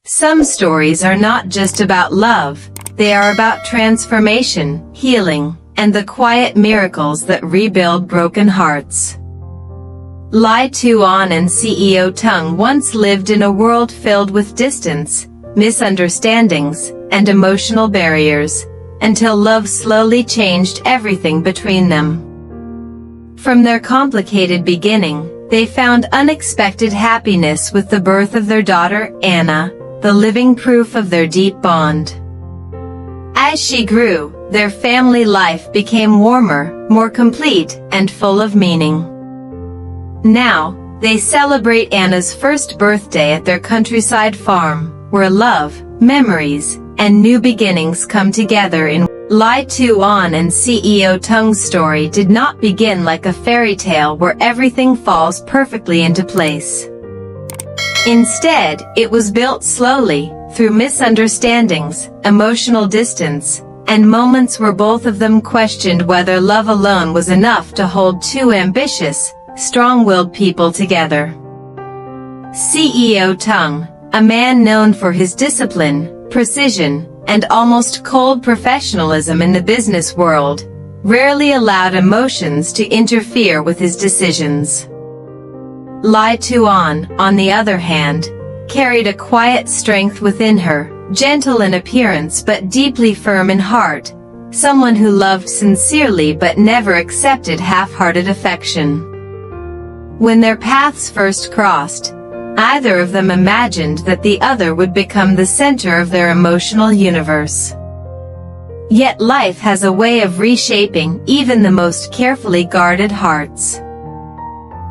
Some stories are not just about love, they are about transformation, healing, and the quiet miracles that rebuild broken hearts. Ly Tu Anh and CEO Tung once lived in a world filled with distance, misunderstandings, and emotional barriers, until love slowly changed everything between them. From their complicated beginning, they found unexpected happiness with the birth of their daughter, Anna, the living proof of their deep bond. As she grew, their family life became warmer, more complete, and full of meaning. Now, they celebrate Anna's first birthday at their countryside farm, where love, memories, and new beginnings come together in Ly Tu Anh and CEO Tung's story did not begin like a fairy tale where everything falls perfectly into place. Instead, it was built slowly, through misunderstandings, emotional distance, and moments where both of them questioned whether love alone was enough to hold two ambitious, strong-willed people together. CEO Tung, a man known for his discipline, precision, and almost cold professionalism in the business world, rarely allowed emotions to interfere with his decisions. Ly Tu Anh, on the other hand, carried a quiet strength within her, gentle in appearance but deeply firm in heart, someone who loved sincerely but never accepted half-hearted affection. When their paths first crossed, neither of them imagined that the other would become the center of their emotional universe. Yet life has a way of reshaping even the most carefully guarded hearts.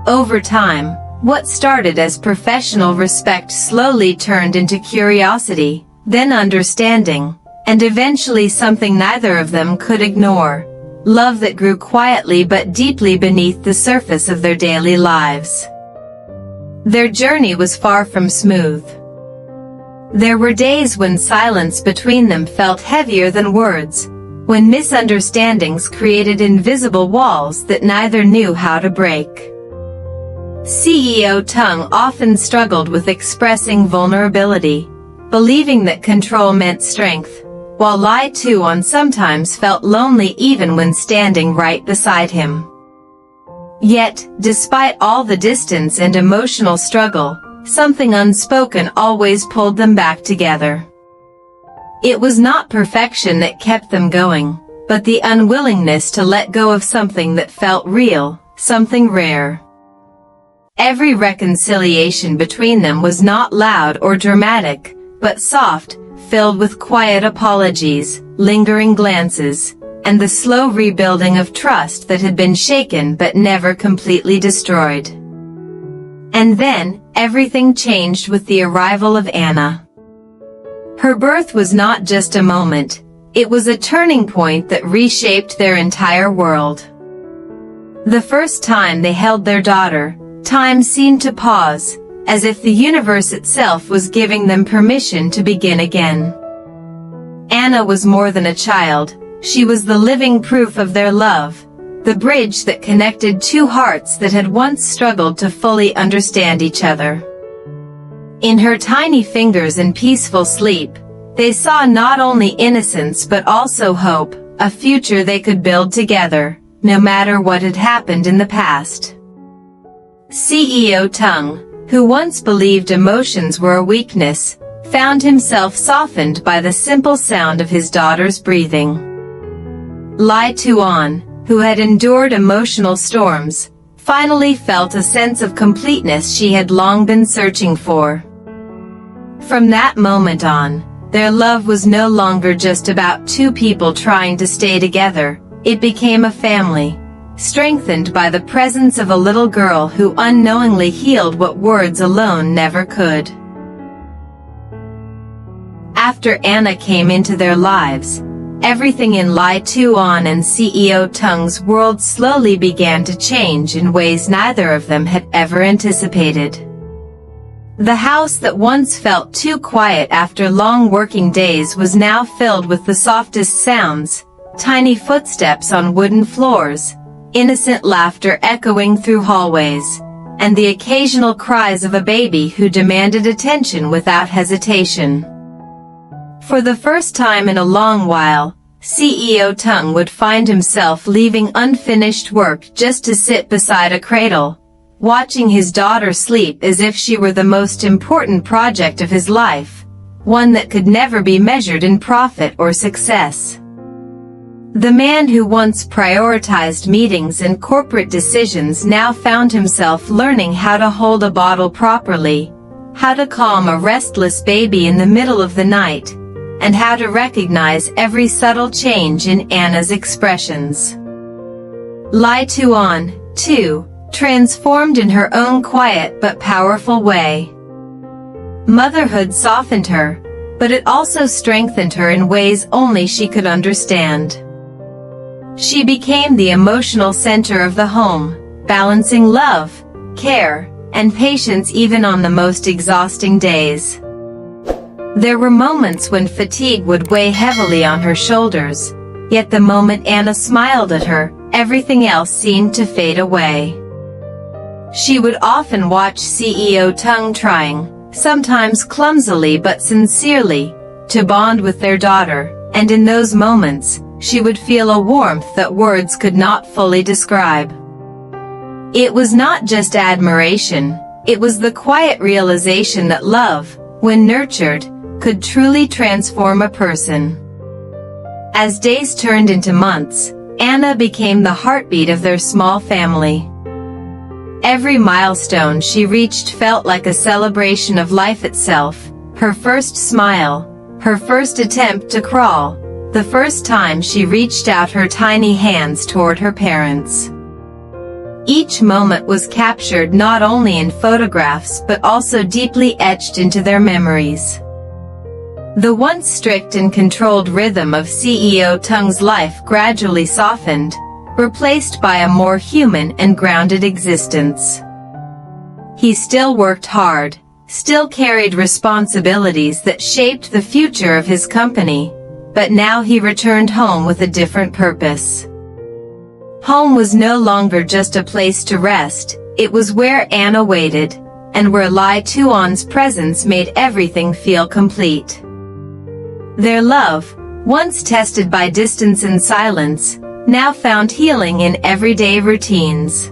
Over time, what started as professional respect slowly turned into curiosity, then understanding, and eventually something neither of them could ignore, love that grew quietly but deeply beneath the surface of their daily lives. Their journey was far from smooth. There were days when silence between them felt heavier than words, when misunderstandings created invisible walls that neither knew how to break. CEO Tung often struggled with expressing vulnerability, believing that control meant strength, while Ly Tu Anh sometimes felt lonely even when standing right beside him. Yet, despite all the distance and emotional struggle, something unspoken always pulled them back together. It was not perfection that kept them going, but the unwillingness to let go of something that felt real, something rare. Every reconciliation between them was not loud or dramatic, but soft, filled with quiet apologies, lingering glances, and the slow rebuilding of trust that had been shaken but never completely destroyed. And then, everything changed with the arrival of Anna. Her birth was not just a moment, it was a turning point that reshaped their entire world. The first time they held their daughter, time seemed to pause, as if the universe itself was giving them permission to begin again. Anna was more than a child, she was the living proof of their love, the bridge that connected two hearts that had once struggled to fully understand each other. In her tiny fingers and peaceful sleep, they saw not only innocence but also hope, a future they could build together, no matter what had happened in the past. CEO Tung, who once believed emotions were a weakness, found himself softened by the simple sound of his daughter's breathing. Ly Tu Anh, who had endured emotional storms, finally felt a sense of completeness she had long been searching for. From that moment on, their love was no longer just about two people trying to stay together, it became a family, strengthened by the presence of a little girl who unknowingly healed what words alone never could. After Anna came into their lives, everything in Ly Tu Anh and CEO Tung's world slowly began to change in ways neither of them had ever anticipated. The house that once felt too quiet after long working days was now filled with the softest sounds, tiny footsteps on wooden floors, innocent laughter echoing through hallways, and the occasional cries of a baby who demanded attention without hesitation. For the first time in a long while, CEO Tung would find himself leaving unfinished work just to sit beside a cradle, watching his daughter sleep as if she were the most important project of his life, one that could never be measured in profit or success. The man who once prioritized meetings and corporate decisions now found himself learning how to hold a bottle properly, how to calm a restless baby in the middle of the night, and how to recognize every subtle change in Anna's expressions. Ly Tu Anh, too, transformed in her own quiet but powerful way. Motherhood softened her, but it also strengthened her in ways only she could understand. She became the emotional center of the home, balancing love, care, and patience even on the most exhausting days. There were moments when fatigue would weigh heavily on her shoulders, yet the moment Anna smiled at her, everything else seemed to fade away. She would often watch CEO Tung trying, sometimes clumsily but sincerely, to bond with their daughter, and in those moments, she would feel a warmth that words could not fully describe. It was not just admiration, it was the quiet realization that love, when nurtured, could truly transform a person. As days turned into months, Anna became the heartbeat of their small family. Every milestone she reached felt like a celebration of life itself, her first smile, her first attempt to crawl, the first time she reached out her tiny hands toward her parents. Each moment was captured not only in photographs but also deeply etched into their memories. The once strict and controlled rhythm of CEO Tung's life gradually softened, replaced by a more human and grounded existence. He still worked hard, still carried responsibilities that shaped the future of his company, but now he returned home with a different purpose. Home was no longer just a place to rest, it was where Anna waited, and where Ly Tu Anh's presence made everything feel complete. Their love, once tested by distance and silence, now found healing in everyday routines.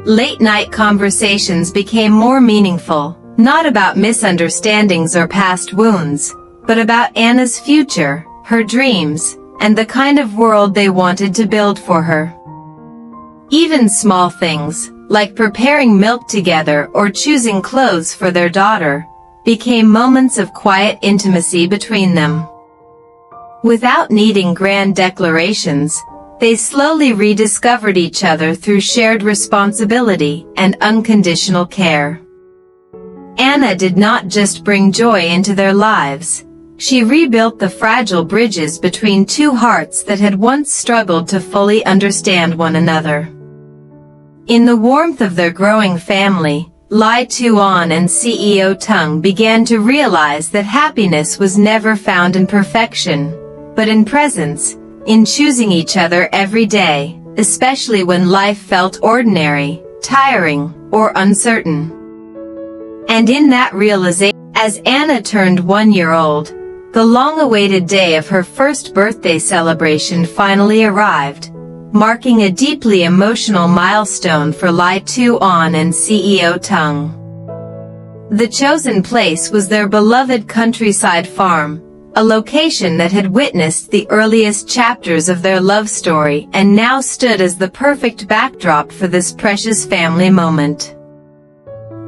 Late-night conversations became more meaningful, not about misunderstandings or past wounds, but about Anna's future, her dreams, and the kind of world they wanted to build for her. Even small things, like preparing milk together or choosing clothes for their daughter, became moments of quiet intimacy between them. Without needing grand declarations, they slowly rediscovered each other through shared responsibility and unconditional care. Anna did not just bring joy into their lives, she rebuilt the fragile bridges between two hearts that had once struggled to fully understand one another. In the warmth of their growing family, Ly Tu Anh and CEO Tung began to realize that happiness was never found in perfection, but in presence, in choosing each other every day, especially when life felt ordinary, tiring, or uncertain. And in that realization, as Anna turned 1 year old, the long-awaited day of her first birthday celebration finally arrived, marking a deeply emotional milestone for Ly Tu Anh and CEO Tung. The chosen place was their beloved countryside farm, a location that had witnessed the earliest chapters of their love story and now stood as the perfect backdrop for this precious family moment.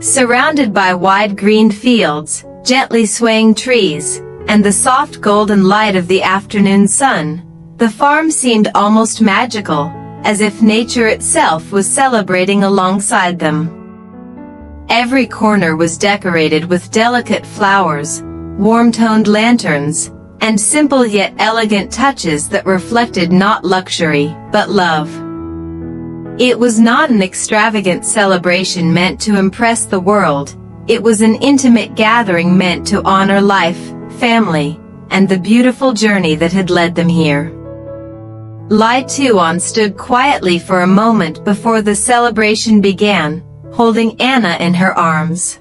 Surrounded by wide green fields, gently swaying trees, and the soft golden light of the afternoon sun, the farm seemed almost magical, as if nature itself was celebrating alongside them. Every corner was decorated with delicate flowers, warm-toned lanterns, and simple yet elegant touches that reflected not luxury, but love. It was not an extravagant celebration meant to impress the world, it was an intimate gathering meant to honor life, family, and the beautiful journey that had led them here. Ly Tu Anh stood quietly for a moment before the celebration began, holding Anna in her arms.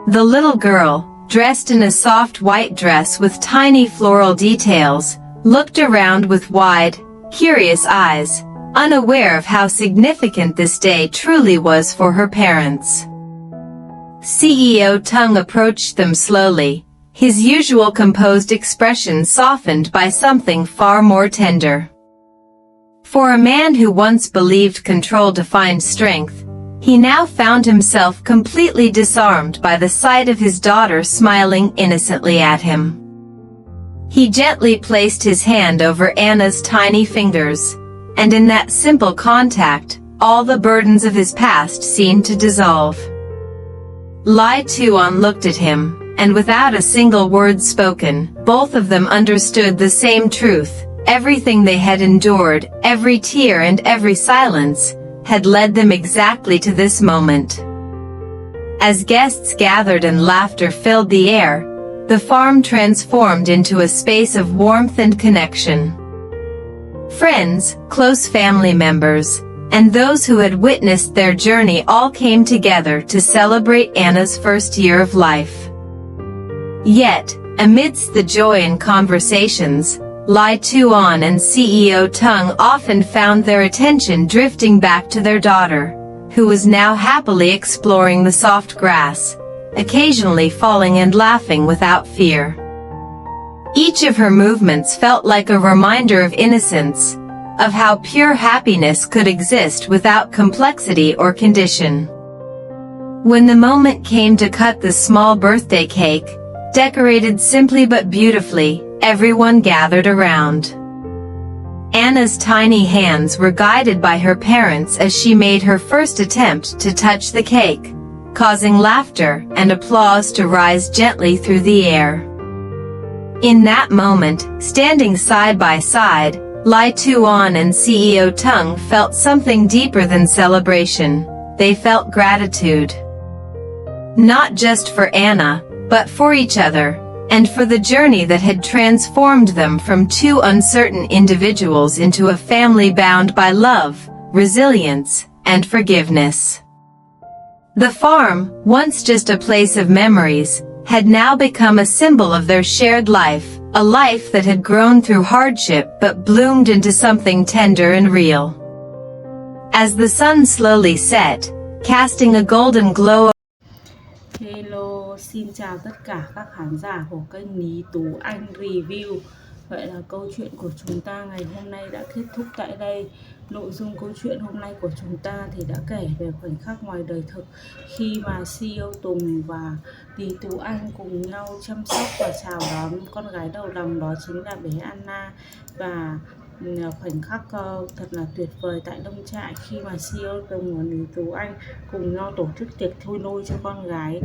The little girl, dressed in a soft white dress with tiny floral details, looked around with wide, curious eyes, unaware of how significant this day truly was for her parents. CEO Tung approached them slowly, his usual composed expression softened by something far more tender. For a man who once believed control defined strength, he now found himself completely disarmed by the sight of his daughter smiling innocently at him. He gently placed his hand over Anna's tiny fingers, and in that simple contact, all the burdens of his past seemed to dissolve. Ly Tu Anh looked at him, and without a single word spoken, both of them understood the same truth. Everything they had endured, every tear and every silence, had led them exactly to this moment. As guests gathered and laughter filled the air, the farm transformed into a space of warmth and connection. Friends, close family members, and those who had witnessed their journey all came together to celebrate Anna's first year of life. Yet, amidst the joy and conversations, Ly Tu Anh and CEO Tung often found their attention drifting back to their daughter, who was now happily exploring the soft grass, occasionally falling and laughing without fear. Each of her movements felt like a reminder of innocence, of how pure happiness could exist without complexity or condition. When the moment came to cut the small birthday cake, decorated simply but beautifully, everyone gathered around. Anna's tiny hands were guided by her parents as she made her first attempt to touch the cake, causing laughter and applause to rise gently through the air. In that moment, standing side by side, Ly Tu Anh and CEO Tung felt something deeper than celebration. They felt gratitude. Not just for Anna, but for each other, and for the journey that had transformed them from two uncertain individuals into a family bound by love, resilience, and forgiveness. The farm, once just a place of memories, had now become a symbol of their shared life, a life that had grown through hardship but bloomed into something tender and real. As the sun slowly set, casting a golden glow. Hello, xin chào tất cả các khán giả của kênh Ly Tu Anh Review. Vậy là câu chuyện của chúng ta ngày hôm nay đã kết thúc tại đây. Nội dung câu chuyện hôm nay của chúng ta thì đã kể về khoảnh khắc ngoài đời thực khi mà CEO Tùng và Ly Tu Anh cùng nhau chăm sóc và chào đón con gái đầu lòng, đó chính là bé Anna. Và khoảnh khắc thật là tuyệt vời tại nông trại khi mà CEO Tùng và Ly Tu Anh cùng nhau tổ chức tiệc thôi nôi cho con gái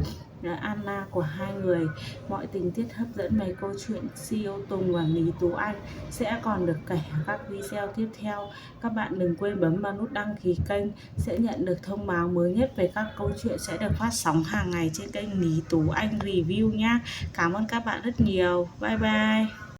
Anna của hai người. Mọi tình tiết hấp dẫn về câu chuyện CEO Tùng và Ly Tu Anh sẽ còn được kể ở các video tiếp theo. Các bạn đừng quên bấm vào nút đăng ký kênh sẽ nhận được thông báo mới nhất về các câu chuyện sẽ được phát sóng hàng ngày trên kênh Ly Tu Anh Review nhé. Cảm ơn các bạn rất nhiều. Bye bye.